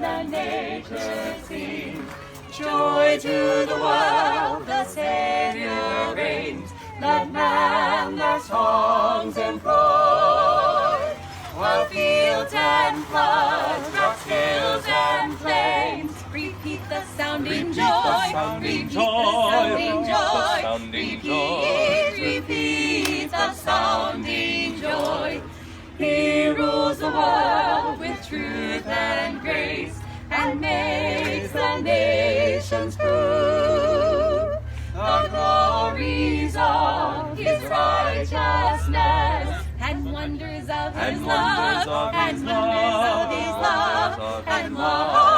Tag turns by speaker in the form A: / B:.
A: and nature sing. Joy to the world, the Savior reigns. Let man their songs employ, while fields and floods, rocks, hills and plains repeat the sounding joy, repeat the sounding joy, repeat the sounding joy. He rules the world with truth and grace, and makes the nations prove the glories of his righteousness, and wonders of his love, and wonders of his love, and love.